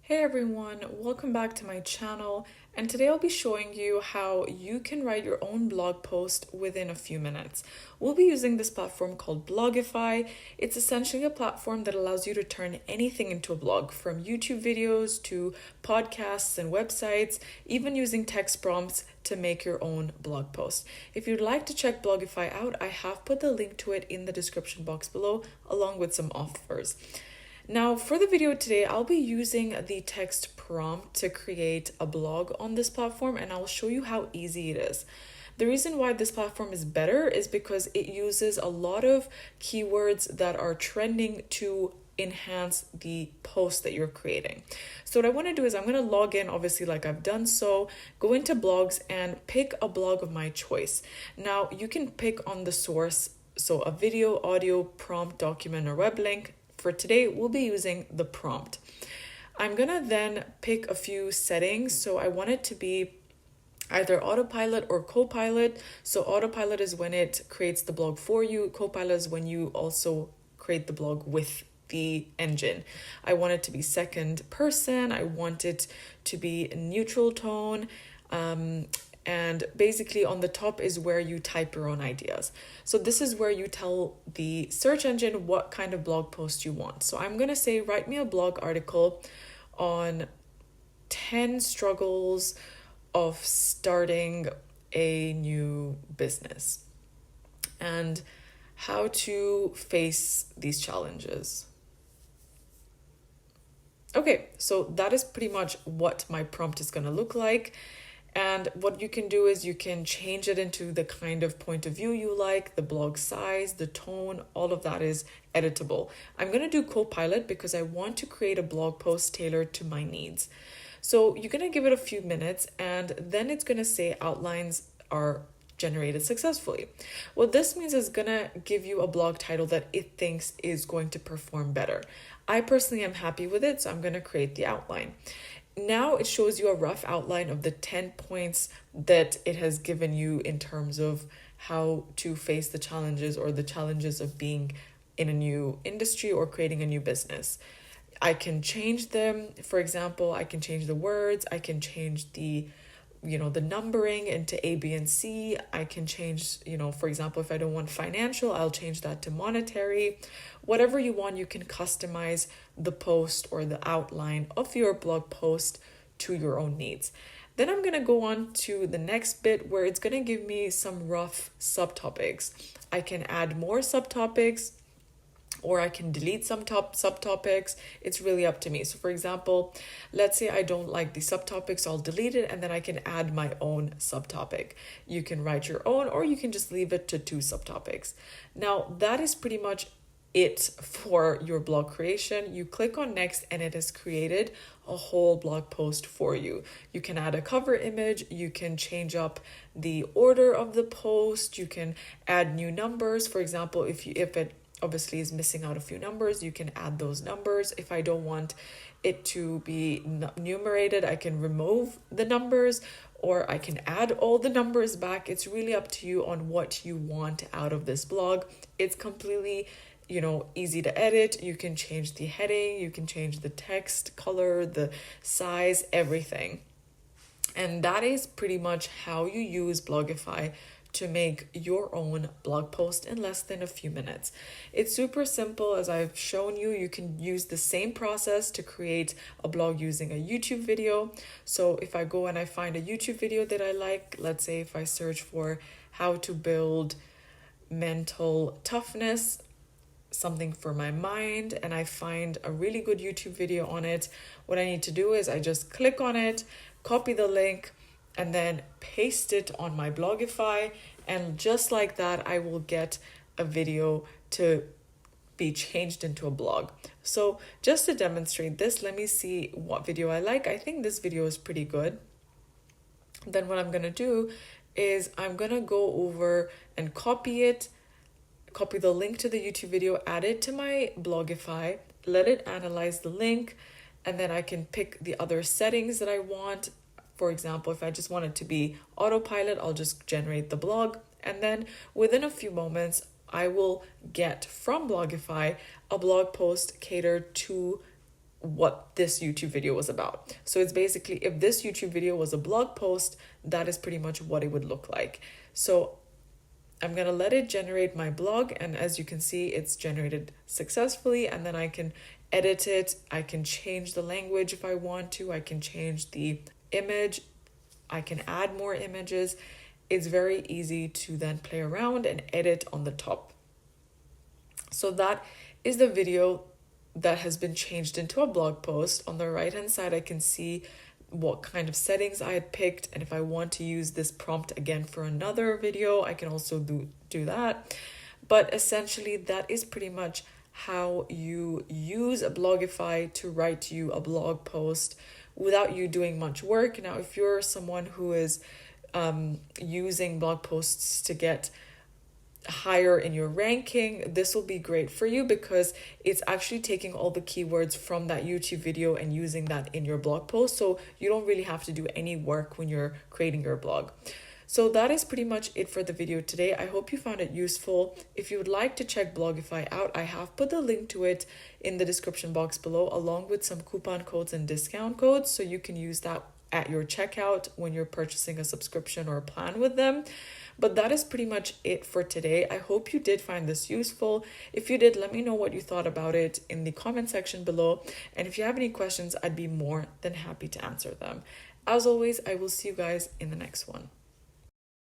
Hey everyone, welcome back to my channel, and today I'll be showing you how you can write your own blog post within a few minutes. We'll be using this platform called Blogify. It's essentially a platform that allows you to turn anything into a blog, from YouTube videos to podcasts and websites, even using text prompts to make your own blog post. If you'd like to check Blogify out, I have put the link to it in the description box below, along with some offers. Now, for the video today, I'll be using the text prompt to create a blog on this platform, and I'll show you how easy it is. The reason why this platform is better is because it uses a lot of keywords that are trending to enhance the post that you're creating. So what I want to do is I'm going to log in, obviously, like I've done so, go into blogs and pick a blog of my choice. Now, you can pick on the source, so a video, audio, prompt, document, or web link. For today, we'll be using the prompt. I'm gonna then pick a few settings. So I want it to be either autopilot or copilot. So autopilot is when it creates the blog for you. Copilot is when you also create the blog with the engine. I want it to be second person. I want it to be a neutral tone. And basically on the top is where you type your own ideas. So this is where you tell the search engine what kind of blog post you want. So I'm going to say, write me a blog article on 10 struggles of starting a new business and how to face these challenges. Okay, so that is pretty much what my prompt is going to look like. And what you can do is you can change it into the kind of point of view you like, the blog size, the tone, all of that is editable. I'm going to do Copilot because I want to create a blog post tailored to my needs. So you're going to give it a few minutes and then it's going to say outlines are generated successfully. What this means is going to give you a blog title that it thinks is going to perform better. I personally am happy with it, so I'm going to create the outline. Now it shows you a rough outline of the 10 points that it has given you in terms of how to face the challenges or the challenges of being in a new industry or creating a new business. I can change them. For example, I can change the words. I can change the numbering into A, B, and C. I can change, for example, if I don't want financial, I'll change that to monetary. Whatever you want, you can customize the post or the outline of your blog post to your own needs. Then I'm going to go on to the next bit where it's going to give me some rough subtopics. I can add more subtopics, or I can delete some subtopics. It's really up to me. So for example, let's say I don't like the subtopics, I'll delete it and then I can add my own subtopic. You can write your own or you can just leave it to 2 subtopics. Now that is pretty much it for your blog creation. You click on next and it has created a whole blog post for you. You can add a cover image, you can change up the order of the post, you can add new numbers. For example, if it obviously is missing out a few numbers, you can add those numbers. If I don't want it to be numerated, I can remove the numbers or I can add all the numbers back. It's really up to you on what you want out of this blog. It's completely easy to edit. You can change the heading, you can change the text color, the size, everything. And that is pretty much how you use Blogify to make your own blog post in less than a few minutes. It's super simple. As I've shown you, you can use the same process to create a blog using a YouTube video. So if I go and I find a YouTube video that I like, let's say if I search for how to build mental toughness, something for my mind, and I find a really good YouTube video on it, what I need to do is I just click on it, copy the link, and then paste it on my Blogify, and just like that I will get a video to be changed into a blog. So just to demonstrate this, let me see what video I like. I think this video is pretty good. Then what I'm gonna do is I'm gonna go over and copy the link to the YouTube video, add it to my Blogify, let it analyze the link, and then I can pick the other settings that I want. For example, if I just want it to be autopilot, I'll just generate the blog. And then within a few moments, I will get from Blogify a blog post catered to what this YouTube video was about. So it's basically, if this YouTube video was a blog post, that is pretty much what it would look like. So I'm gonna let it generate my blog, and as you can see, it's generated successfully, and then I can edit it. I can change the language if I want to. I can change the image. I can add more images. It's very easy to then play around and edit on the top. So that is the video that has been changed into a blog post. On the right hand side, I can see what kind of settings I had picked, and if I want to use this prompt again for another video, I can also do that. But essentially, that is pretty much how you use a Blogify to write you a blog post without you doing much work. Now, if you're someone who is using blog posts to get higher in your ranking, this will be great for you because it's actually taking all the keywords from that YouTube video and using that in your blog post. So you don't really have to do any work when you're creating your blog. So that is pretty much it for the video today. I hope you found it useful. If you would like to check Blogify out, I have put the link to it in the description box below, along with some coupon codes and discount codes, so you can use that at your checkout when you're purchasing a subscription or a plan with them. But that is pretty much it for today. I hope you did find this useful. If you did, let me know what you thought about it in the comment section below. And if you have any questions, I'd be more than happy to answer them. As always, I will see you guys in the next one.